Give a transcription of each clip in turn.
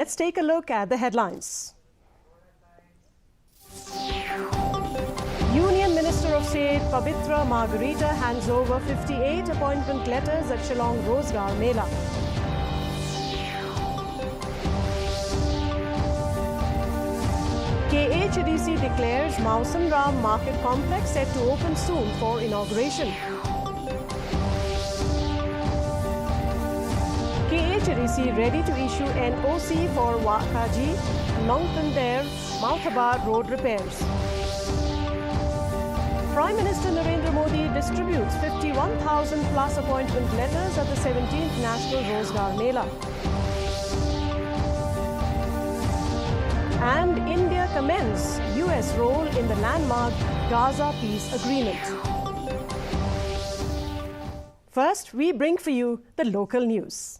Let's take a look at the headlines. Union Minister of State Pavitra Margarita hands over 58 appointment letters at Shillong Rozgar Mela. KHDC declares Mawsynram market complex set to open soon for inauguration. KHDC ready to issue NOC for Wakaji, Longtandere, Mouthabad road repairs. Prime Minister Narendra Modi distributes 51,000 plus appointment letters at the 17th National Rozgar Mela. And India commends US role in the landmark Gaza peace agreement. First, we bring for you the local news.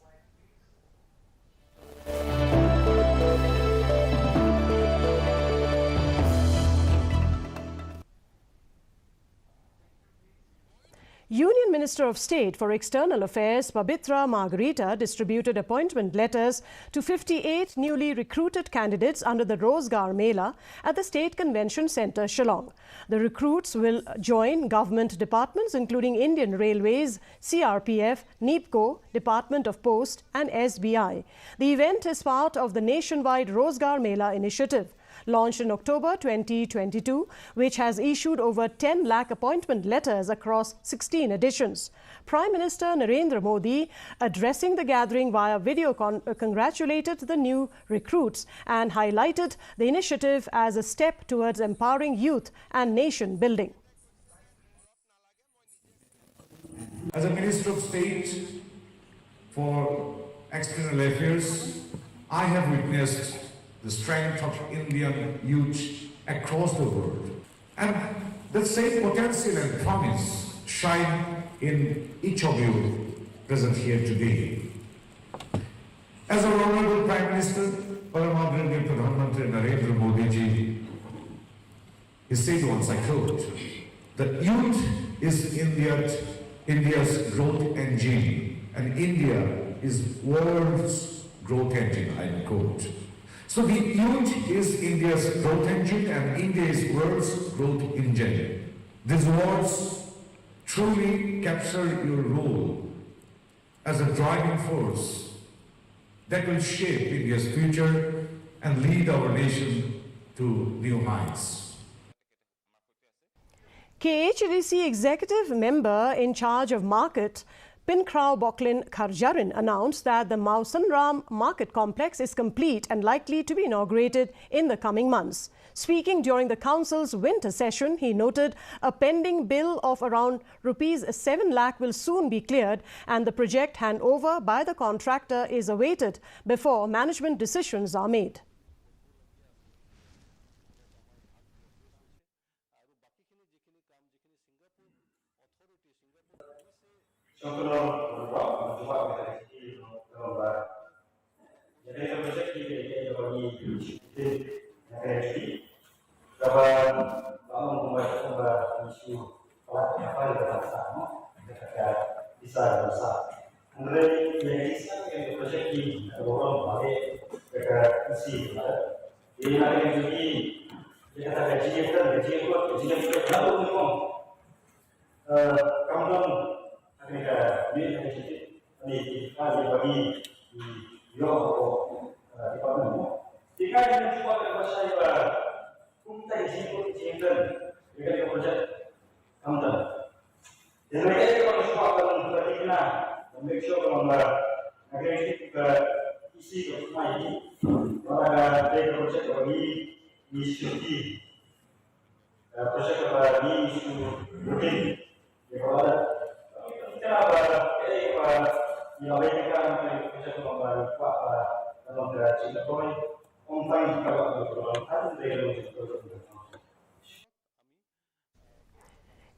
Union Minister of State for External Affairs Pavitra Margarita distributed appointment letters to 58 newly recruited candidates under the Rozgar Mela at the State Convention Centre, Shillong. The recruits will join government departments including Indian Railways, CRPF, NIPCO, Department of Post and SBI. The event is part of the nationwide Rozgar Mela initiative, launched in October 2022, which has issued over 10 lakh appointment letters across 16 editions. Prime Minister Narendra Modi, addressing the gathering via video, congratulated the new recruits and highlighted the initiative as a step towards empowering youth and nation building. As a Minister of State for External Affairs, I have witnessed the strength of Indian youth across the world. And the same potential and promise shine in each of you present here today. As our Honorable Prime Minister, Paramount Pradhan Mantri Narendra Modi ji, he said once, I quote, "The youth is India's growth engine, and India is world's growth engine," I quote. So the youth is India's growth engine and India is world's growth engine. These words truly capture your role as a driving force that will shape India's future and lead our nation to new heights. KHDC executive member in charge of market Pinkrao Boklin Kharjarin announced that the Mawsynram market complex is complete and likely to be inaugurated in the coming months. Speaking during the council's winter session, he noted a pending bill of around rupees 7 lakh will soon be cleared and the project handover by the contractor is awaited before management decisions are made.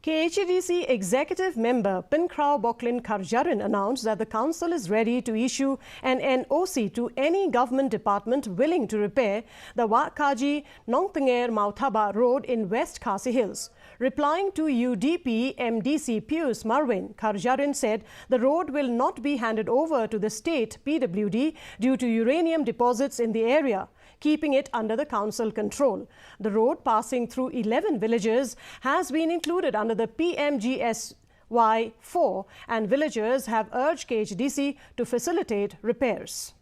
KHDC Executive Member Pinkrao Boklin Karjarin announced that the Council is ready to issue an NOC to any government department willing to repair the Wakaji Nongtinger Mauthaba Road in West Khasi Hills. Replying to UDP MDC Pius Marwin, Karjarin said the road will not be handed over to the state PWD due to uranium deposits in the area, keeping it under the council control. The road passing through 11 villages has been included under the PMGSY4 and villagers have urged KHDC to facilitate repairs.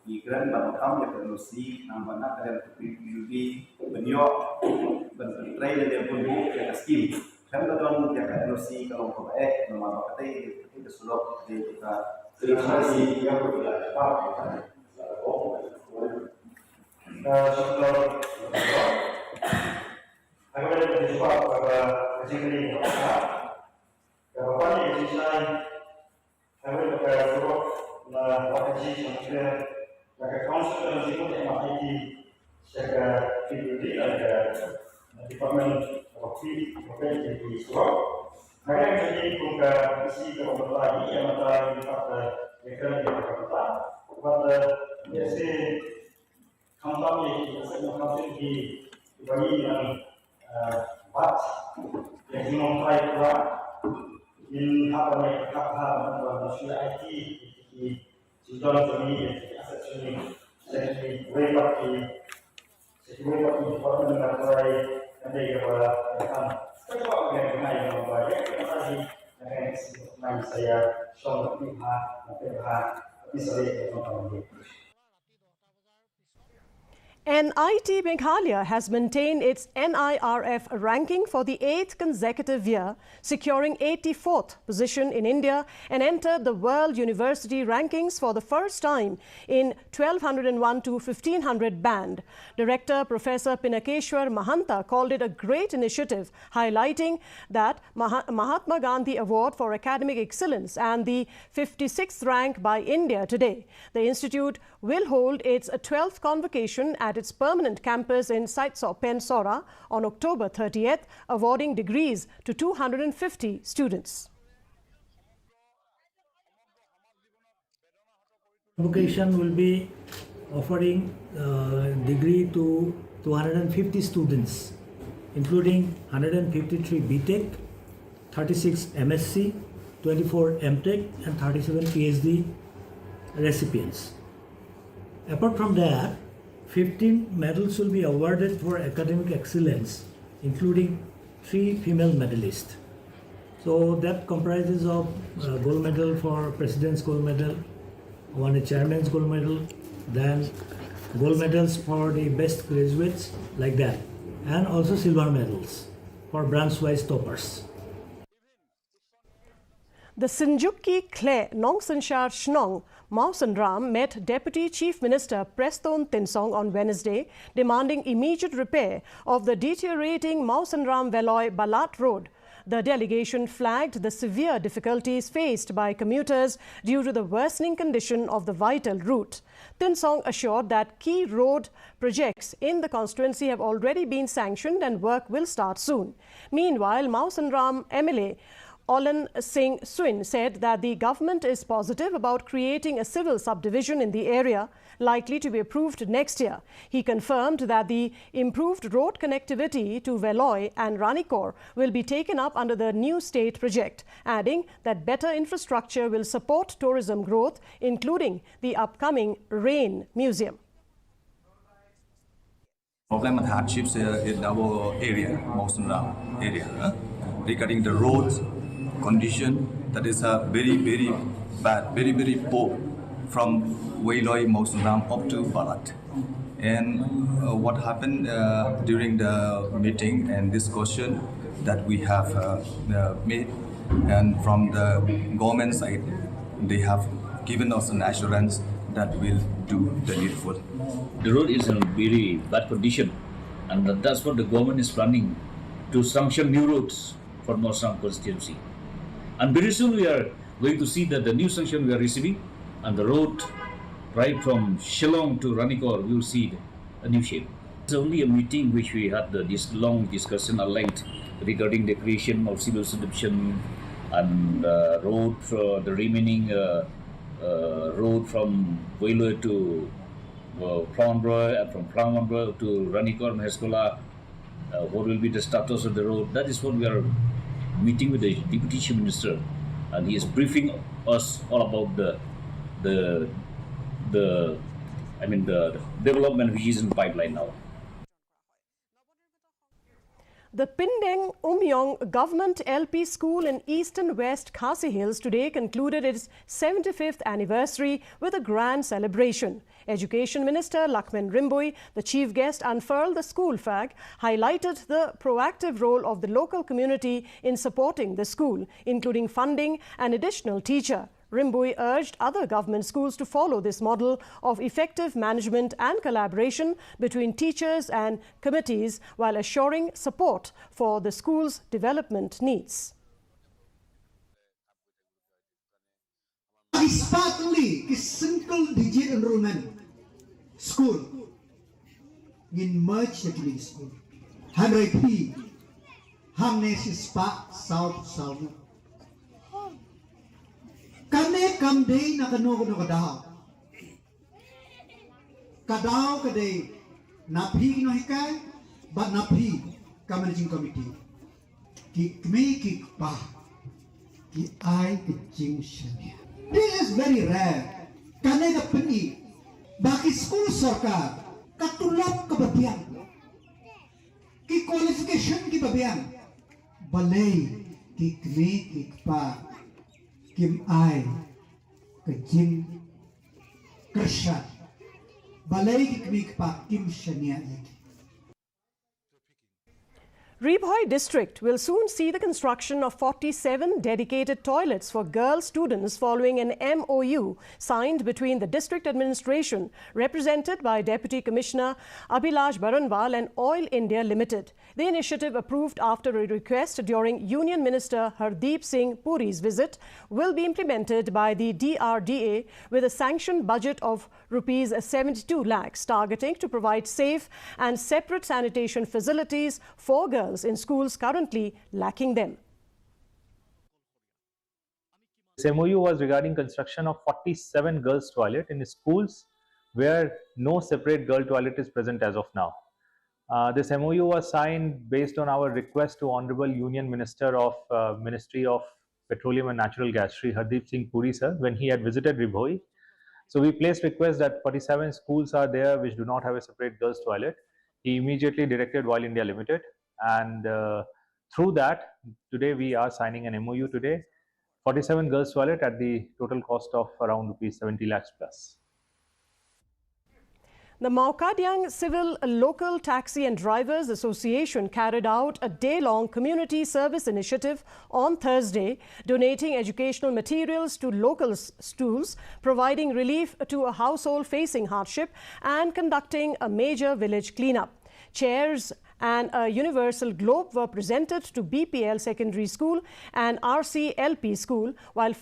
Ikran bakam ya terlusi namanya kalian PPUD benyo bentrei dan pun ya skim kan dalam ya terlusi kalau kau nama kata itu sulok di kita terlusi yang berbeda apa agar dapat dijawab pada kajian ini jawabannya di sana agar dapat sulok na wakaji sampai Maka council dan ikut NIT secara PWD ada departemen waktu di Shillong. Maka yang jadi buka isi kelompok lagi yang antara pada mereka di Jakarta pada biasa kampanye yang di bagi yang bat yang dimulai pula in apa mereka apa IT di Shillong ini Jadi, webak di departemen mulai ada kepada rekan. Sekarang bagaimana yang membayar? Terima kasih. Yang saya Shillong bisa lihat. NIT Meghalaya has maintained its NIRF ranking for the 8th consecutive year, securing 84th position in India and entered the World University Rankings for the first time in 1201 to 1500 band. Director Professor Pinakeshwar Mahanta called it a great initiative, highlighting that Mahatma Gandhi Award for Academic Excellence and the 56th rank by India today. The institute will hold its 12th convocation at its permanent campus in Pensora on October 30th, awarding degrees to 250 students. Convocation will be offering degree to 250 students, including 153 BTech, 36 MSc, 24 MTech, and 37 PhD recipients. Apart from that, 15 medals will be awarded for academic excellence, including 3 female medalists. So that comprises of gold medal for President's Gold Medal, one Chairman's Gold Medal, then gold medals for the best graduates, like that, and also silver medals for branch-wise toppers. The Sinjukki Kle Nongsanshar Shnong Mawsynram met Deputy Chief Minister Preston Tinsong on Wednesday, demanding immediate repair of the deteriorating Mawsynram Veloy Balat Road. The delegation flagged the severe difficulties faced by commuters due to the worsening condition of the vital route. Tinsong assured that key road projects in the constituency have already been sanctioned and work will start soon. Meanwhile, Mawsynram MLA Olan Singh Swin said that the government is positive about creating a civil subdivision in the area, likely to be approved next year. He confirmed that the improved road connectivity to Veloy and Ranikor will be taken up under the new state project, adding that better infrastructure will support tourism growth, including the upcoming Rain Museum. Problem and hardships in our area, Mawsynram area, regarding the roads condition that is very bad, very poor from Veloy Mawsynram up to Balat. And what happened during the meeting and discussion that we have made, and from the government side, they have given us an assurance that we'll do the needful. The road is in very bad condition, and that's what the government is planning, to sanction new roads for Mawsynram constituency. And very soon we are going to see that the new sanction we are receiving and the road right from Shillong to Ranikor, we will see a new shape. It's only a meeting which we had this long discussion at length regarding the creation of civil subdivision and road for the remaining road from Wailer to Flandre and from Flandre to Ranikor, Meskola. What will be the status of the road? That is what we are meeting with the Deputy Chief Minister, and he is briefing us all about the development which is in pipeline now. The Pindeng Umyong Government LP School in Eastern West Khasi Hills today concluded its 75th anniversary with a grand celebration. Education Minister Lakmen Rimboy, the chief guest, unfurled the school flag, highlighted the proactive role of the local community in supporting the school, including funding an additional teacher. Rimboy urged other government schools to follow this model of effective management and collaboration between teachers and committees while assuring support for the school's development needs. Especially single digit enrollment school in merge the school. Hamre P Hamne Sispa South. Kane kamday na kano kadaw. Kadaw kaday naphi no hikay, but naphi ka managing committee. Ki kme ki pa ki ay kijing shania. This is very rare. Kane ka pani baki school sarkar katulak kababian. Ki qualification ki babian. Balay ki kme ki pa Kim ai kajing kersat balai kikmik pa kim shania. Ribhoi district will soon see the construction of 47 dedicated toilets for girl students following an MOU signed between the district administration, represented by Deputy Commissioner Abhilash Baranwal and Oil India Limited. The initiative, approved after a request during Union Minister Hardeep Singh Puri's visit, will be implemented by the DRDA with a sanctioned budget of Rs 72 lakhs, targeting to provide safe and separate sanitation facilities for girls in schools currently lacking them. This MOU was regarding construction of 47 girls' toilets in schools where no separate girl toilet is present as of now. This MOU was signed based on our request to Honorable Union Minister of Ministry of Petroleum and Natural Gas, Shri Hardeep Singh Puri sir, when he had visited Ribhoi. So we placed request that 47 schools are there which do not have a separate girls' toilet. He immediately directed Oil India Limited, and through that, today we are signing an MOU today, 47 girls' toilet at the total cost of around Rs 70 lakhs plus. The Mawkadiang Civil Local Taxi and Drivers Association carried out a day-long community service initiative on Thursday, donating educational materials to local schools, providing relief to a household facing hardship, and conducting a major village cleanup. Chairs and a universal globe were presented to BPL Secondary School and RCLP School, while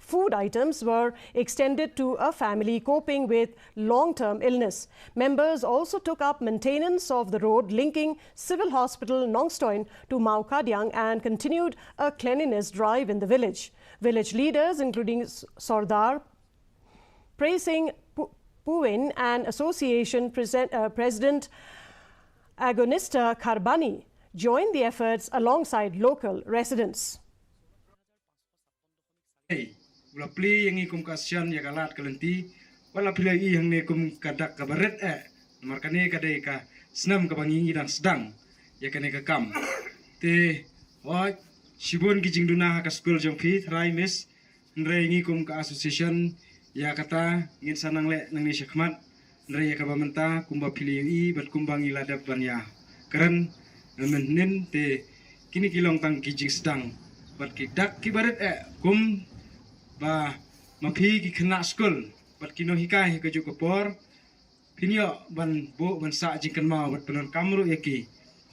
food items were extended to a family coping with long-term illness. Members also took up maintenance of the road linking Civil Hospital Nongstoin to Mawkadiang and continued a cleanliness drive in the village. Village leaders, including Sardar Praising Puin and Association President Agonista Karbani, joined the efforts alongside local residents. Wala pli yang ikum kasian ya galat kalenti wala pli yang ne kum kadak kabaret markane kadai ka senam kabangi dan sedang ya kane ka kam te wa shibun ki jingduna ka school jong phi thrai mis nre ngi kum ka association ya kata ngin sanang le nang ni syakmat nre ya ka bamenta kumba pli i bat kumbangi ladap banya keren menin te kini kilong tang ki jing sedang bat ki dak ki baret kum ba mapi ki kena school bat kino hikai ke ju kopor pinyo ban bo ban sa jingkan mau bat penon kamru yaki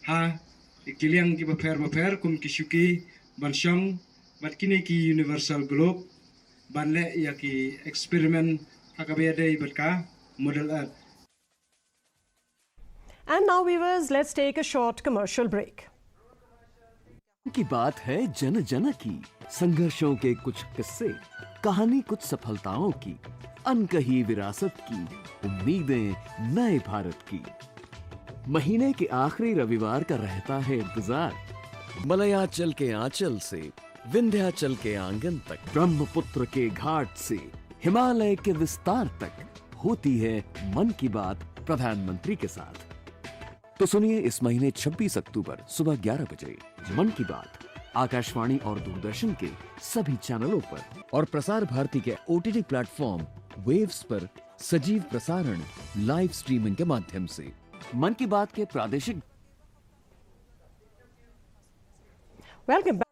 ha ikiliang ki baper kum ki syuki ban syong but kini ki universal globe banle ya ki experiment hakabede batka model earth. And now viewers, let's take a short commercial break. की बात है जन जन की, संघर्षों के कुछ किस्से, कहानी कुछ सफलताओं की, अनकही विरासत की, उम्मीदें नए भारत की। महीने के आखिरी रविवार का रहता है इंतजार। मलयाचल के आंचल से विंध्याचल के आंगन तक, ब्रह्मपुत्र के घाट से हिमालय के विस्तार तक होती है मन की बात प्रधानमंत्री के साथ। तो सुनिए इस महीने 26 अक्टूबर सुबह 11 बजे मन की बात आकाशवाणी और दूरदर्शन के सभी चैनलों पर और प्रसार भारती के OTT प्लेटफॉर्म वेव्स पर सजीव प्रसारण लाइव स्ट्रीमिंग के माध्यम से। मन की बात के प्रादेशिक Welcome back.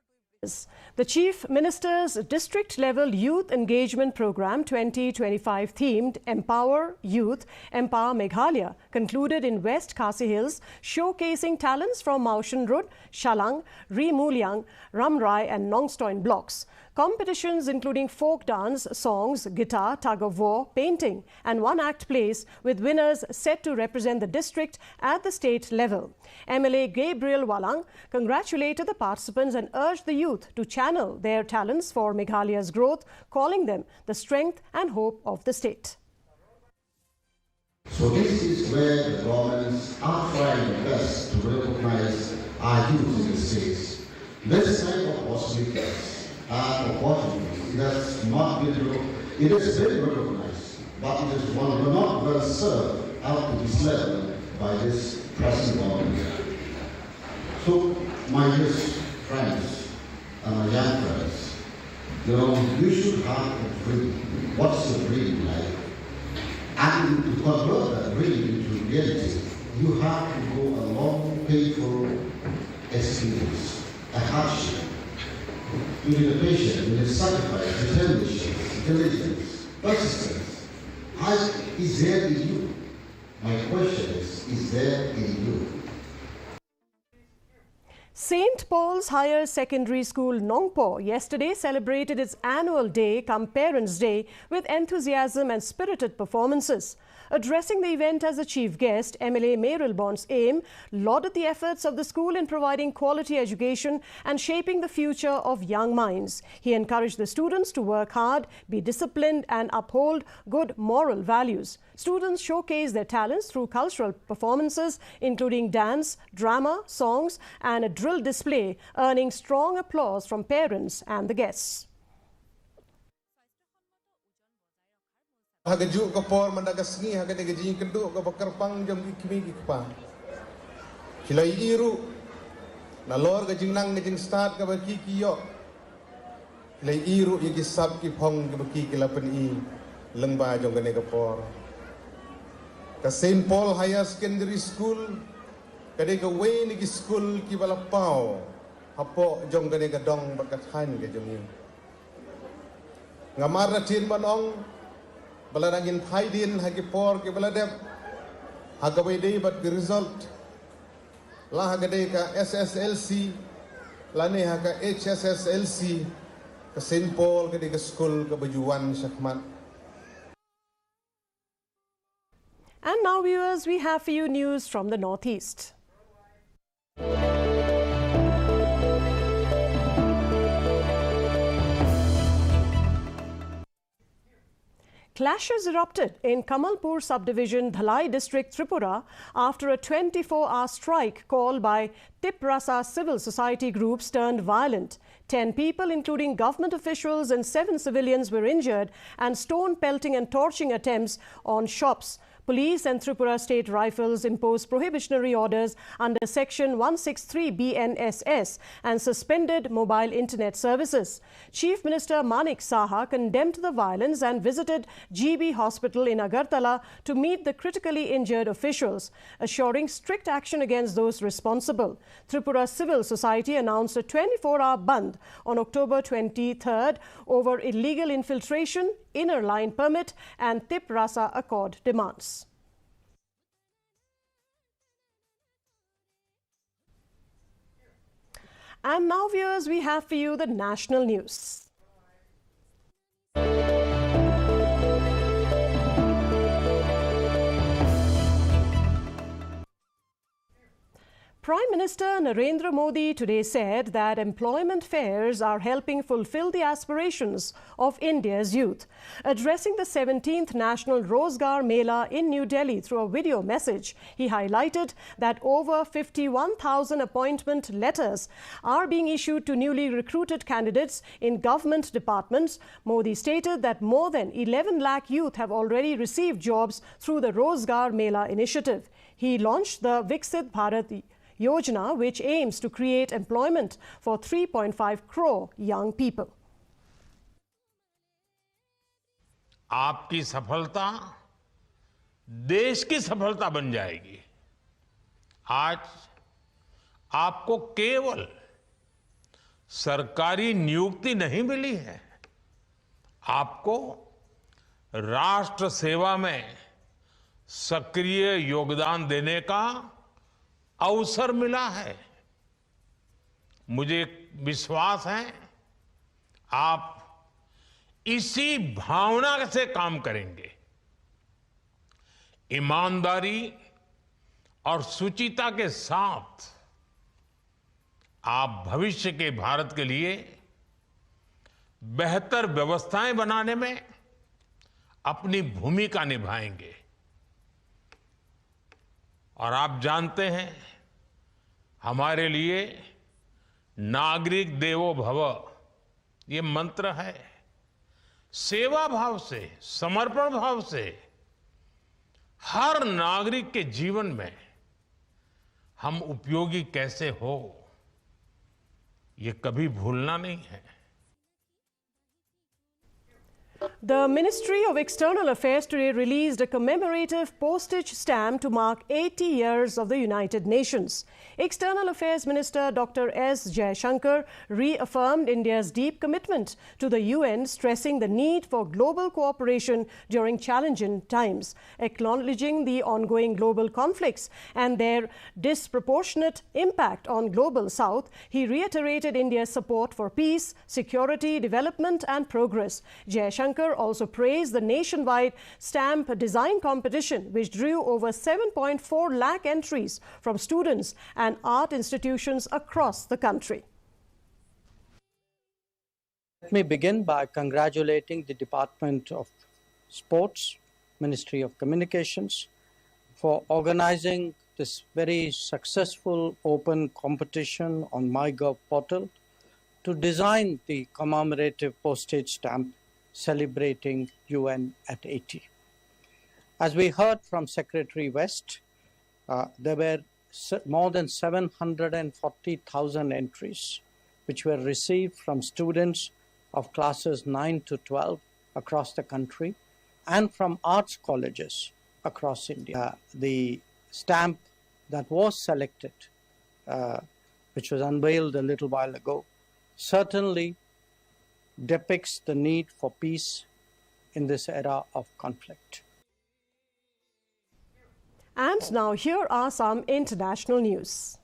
The Chief Minister's District Level Youth Engagement Program 2025 themed Empower Youth, Empower Meghalaya concluded in West Khasi Hills, showcasing talents from Mawsynram, Shillong, Mulyang, Ramrai and Nongstoin blocks. Competitions including folk dance, songs, guitar, tug of war, painting and one-act plays with winners set to represent the district at the state level. MLA Gabriel Walang congratulated the participants and urged the youth to channel their talents for Meghalaya's growth, calling them the strength and hope of the state. So this is where the governments are trying their best to recognize our youth in the states. This type of possibilities and opportunities, it has been recognized, but it is not well served up to this level by this present government. So, my dear friends and my young friends, you should have a dream. What's your dream like? And to convert that dream into reality, you have to go a long, painful experience, a hardship. You need a patience, you need sacrifice, determination, diligence, persistence. Is there in you? My question is there in you? St. Paul's Higher Secondary School, Nongpo, yesterday celebrated its annual day come Parents' Day with enthusiasm and spirited performances. Addressing the event as a chief guest, MLA Meryl Bond's aim lauded the efforts of the school in providing quality education and shaping the future of young minds. He encouraged the students to work hard, be disciplined and uphold good moral values. Students showcased their talents through cultural performances, including dance, drama, songs and a drill display, earning strong applause from parents and the guests. Hagajuk ke por mandagasngi hagade gajing kenduk ke bakarpang jom kimi kikpa. Kilai iru na lor gajing nang gajing start ke baki kiyo. Kilai iru yagi sab ki phong ke baki kilapan I lengba jom gane ke por. Ke St. Paul Higher Secondary School kade ke way ni ki school ki balapau hapo jom gane ke dong bakathan ke jom ni. Ngamar na chin manong baladangin haidin hagi por ke baladep hagawai day but the result la hagade ka SSLC la ne haga HSSLC ka St. Paul ke de school ka bajuan syakmat. And now viewers, we have for you news from the Northeast. Clashes erupted in Kamalpur subdivision, Dhalai district, Tripura, after a 24-hour strike called by Tip Rasa civil society groups turned violent. 10 people, including government officials and 7 civilians, were injured, and stone pelting and torching attempts on shops. Police and Tripura State Rifles imposed prohibitionary orders under Section 163 BNSS and suspended mobile internet services. Chief Minister Manik Saha condemned the violence and visited GB Hospital in Agartala to meet the critically injured officials, assuring strict action against those responsible. Tripura Civil Society announced a 24-hour bandh on October 23rd over illegal infiltration, inner line permit and Tip Rasa Accord demands. And now, viewers, we have for you the national news. Prime Minister Narendra Modi today said that employment fairs are helping fulfill the aspirations of India's youth. Addressing the 17th National Rozgar Mela in New Delhi through a video message, he highlighted that over 51,000 appointment letters are being issued to newly recruited candidates in government departments. Modi stated that more than 11 lakh youth have already received jobs through the Rozgar Mela initiative. He launched the Viksit Bharat Yojana, which aims to create employment for 3.5 crore young people. आपकी सफलता देश की सफलता बन जाएगी। आज आपको केवल सरकारी नियुक्ति नहीं मिली है, आपको राष्ट्र सेवा में सक्रिय योगदान देने का अवसर मिला है। मुझे विश्वास है आप इसी भावना से काम करेंगे। ईमानदारी और शुचिता के साथ आप भविष्य के भारत के लिए बेहतर व्यवस्थाएं बनाने में अपनी भूमिका निभाएंगे। और आप जानते हैं हमारे लिए नागरिक देवो भव ये मंत्र है। सेवा भाव से, समर्पण भाव से हर नागरिक के जीवन में हम उपयोगी कैसे हो, ये कभी भूलना नहीं है। The Ministry of External Affairs today released a commemorative postage stamp to mark 80 years of the United Nations. External Affairs Minister Dr. S. Jaishankar reaffirmed India's deep commitment to the UN, stressing the need for global cooperation during challenging times. Acknowledging the ongoing global conflicts and their disproportionate impact on Global South, he reiterated India's support for peace, security, development and progress. Jaishankar also praised the nationwide stamp design competition, which drew over 7.4 lakh entries from students and art institutions across the country. Let me begin by congratulating the Department of Sports, Ministry of Communications, for organizing this very successful open competition on MyGov portal to design the commemorative postage stamp celebrating UN at 80. As we heard from Secretary West, there were more than 740,000 entries which were received from students of classes 9 to 12 across the country and from arts colleges across India. The stamp that was selected, which was unveiled a little while ago, certainly depicts the need for peace in this era of conflict. And now here are some international news.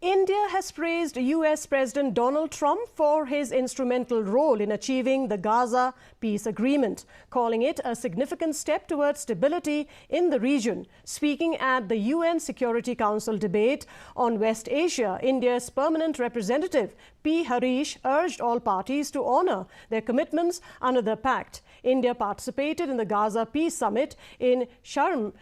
India has praised US President Donald Trump for his instrumental role in achieving the Gaza peace agreement, calling it a significant step towards stability in the region. Speaking at the UN Security Council debate on West Asia, India's permanent representative P. Harish urged all parties to honor their commitments under the pact. India participated in the Gaza Peace Summit in Sharm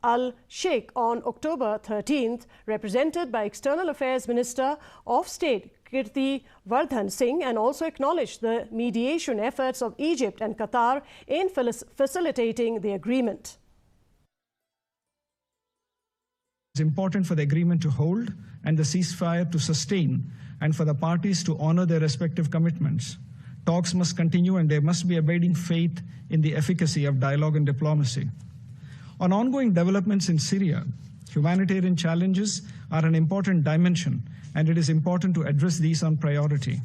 Al-Sheikh on October 13th, represented by External Affairs Minister of State Kirti Vardhan Singh, and also acknowledged the mediation efforts of Egypt and Qatar in facilitating the agreement. It's important for the agreement to hold and the ceasefire to sustain, and for the parties to honor their respective commitments. Talks must continue and there must be abiding faith in the efficacy of dialogue and diplomacy. On ongoing developments in Syria, humanitarian challenges are an important dimension, and it is important to address these on priority.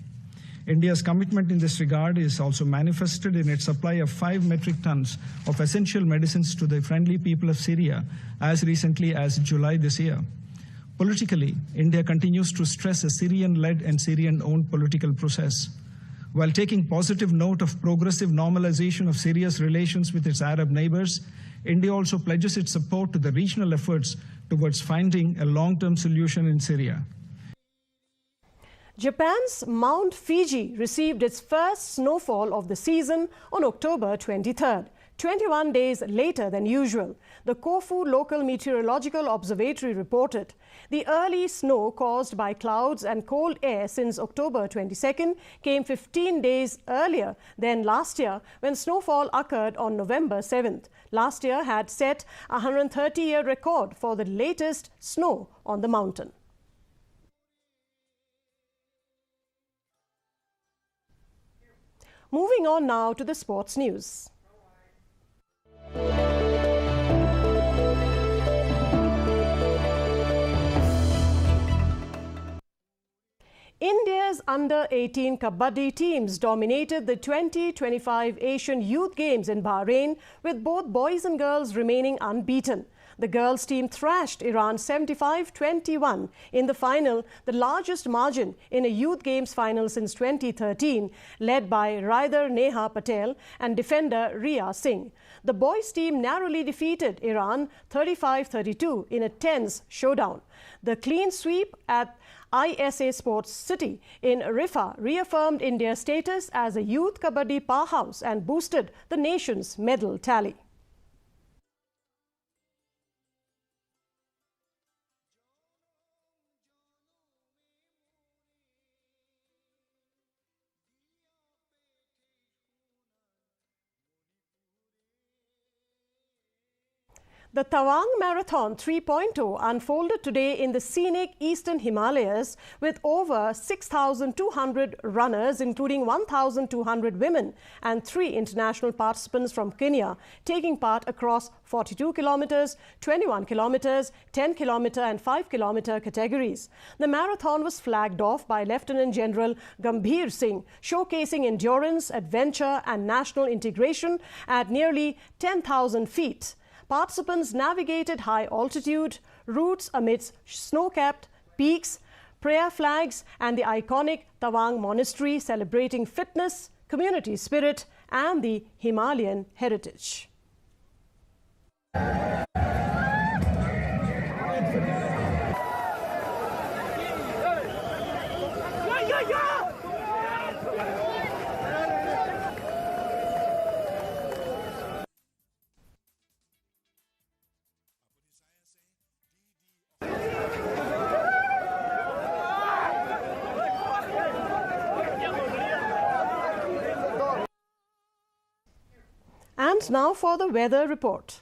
India's commitment in this regard is also manifested in its supply of 5 metric tons of essential medicines to the friendly people of Syria as recently as July this year. Politically, India continues to stress a Syrian-led and Syrian-owned political process. While taking positive note of progressive normalization of Syria's relations with its Arab neighbors, India also pledges its support to the regional efforts towards finding a long-term solution in Syria. Japan's Mount Fuji received its first snowfall of the season on October 23rd, 21 days later than usual. The Kofu Local Meteorological Observatory reported the early snow caused by clouds and cold air since October 22nd came 15 days earlier than last year, when snowfall occurred on November 7th. Last year had set a 130-year record for the latest snow on the mountain. Moving on now to the sports news. India's under-18 Kabaddi teams dominated the 2025 Asian Youth Games in Bahrain, with both boys and girls remaining unbeaten. The girls' team thrashed Iran 75-21 in the final, the largest margin in a Youth Games final since 2013, led by rider Neha Patel and defender Riya Singh. The boys' team narrowly defeated Iran 35-32 in a tense showdown. The clean sweep at ISA Sports City in Rifa reaffirmed India's status as a youth Kabaddi powerhouse and boosted the nation's medal tally. The Tawang Marathon 3.0 unfolded today in the scenic Eastern Himalayas with over 6,200 runners, including 1,200 women and 3 international participants from Kenya, taking part across 42 kilometers, 21 kilometers, 10 kilometer and 5 kilometer categories. The marathon was flagged off by Lieutenant General Gambhir Singh, showcasing endurance, adventure and national integration at nearly 10,000 feet. Participants navigated high-altitude routes amidst snow-capped peaks, prayer flags and the iconic Tawang Monastery, celebrating fitness, community spirit and the Himalayan heritage. And now for the weather report.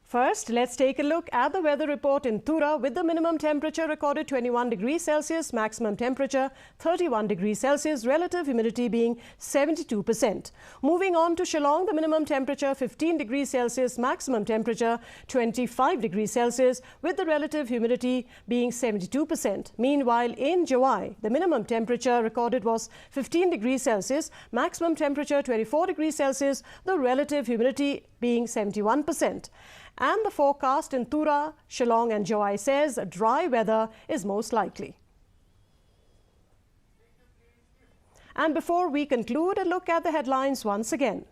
First, let's take a look at the weather report in Tura, with the minimum temperature recorded 21 degrees Celsius, maximum temperature 31 degrees Celsius, relative humidity being 72%. Moving on to Shillong, the minimum temperature 15 degrees Celsius, maximum temperature 25 degrees Celsius, with the relative humidity being 72%. Meanwhile, in Jawai, the minimum temperature recorded was 15 degrees Celsius, maximum temperature 24 degrees Celsius, the relative humidity being 71%. And the forecast in Tura, Shillong and Jawai says dry weather is most likely. And before we conclude, a look at the headlines once again.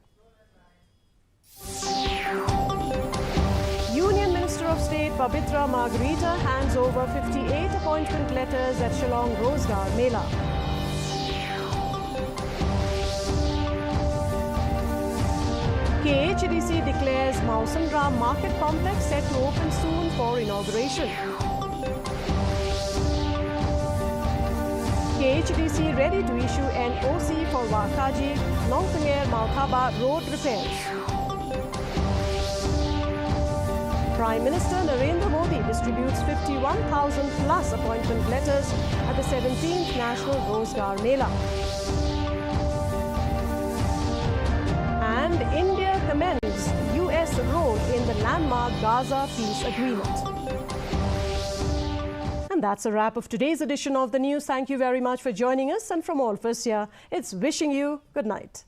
Union Minister of State Pabitra Margarita hands over 58 appointment letters at Shillong Rozgar Mela. KHDC declares Mawsynram Market Complex set to open soon for inauguration. KHDC ready to issue an OC for Wakaji Nongtanger Malkaba road repairs. Prime Minister Narendra Modi distributes 51,000 plus appointment letters at the 17th National Rozgar Mela. And India commends US role in the landmark Gaza peace agreement. And that's a wrap of today's edition of the news. Thank you very much for joining us. And from all of us here, it's wishing you good night.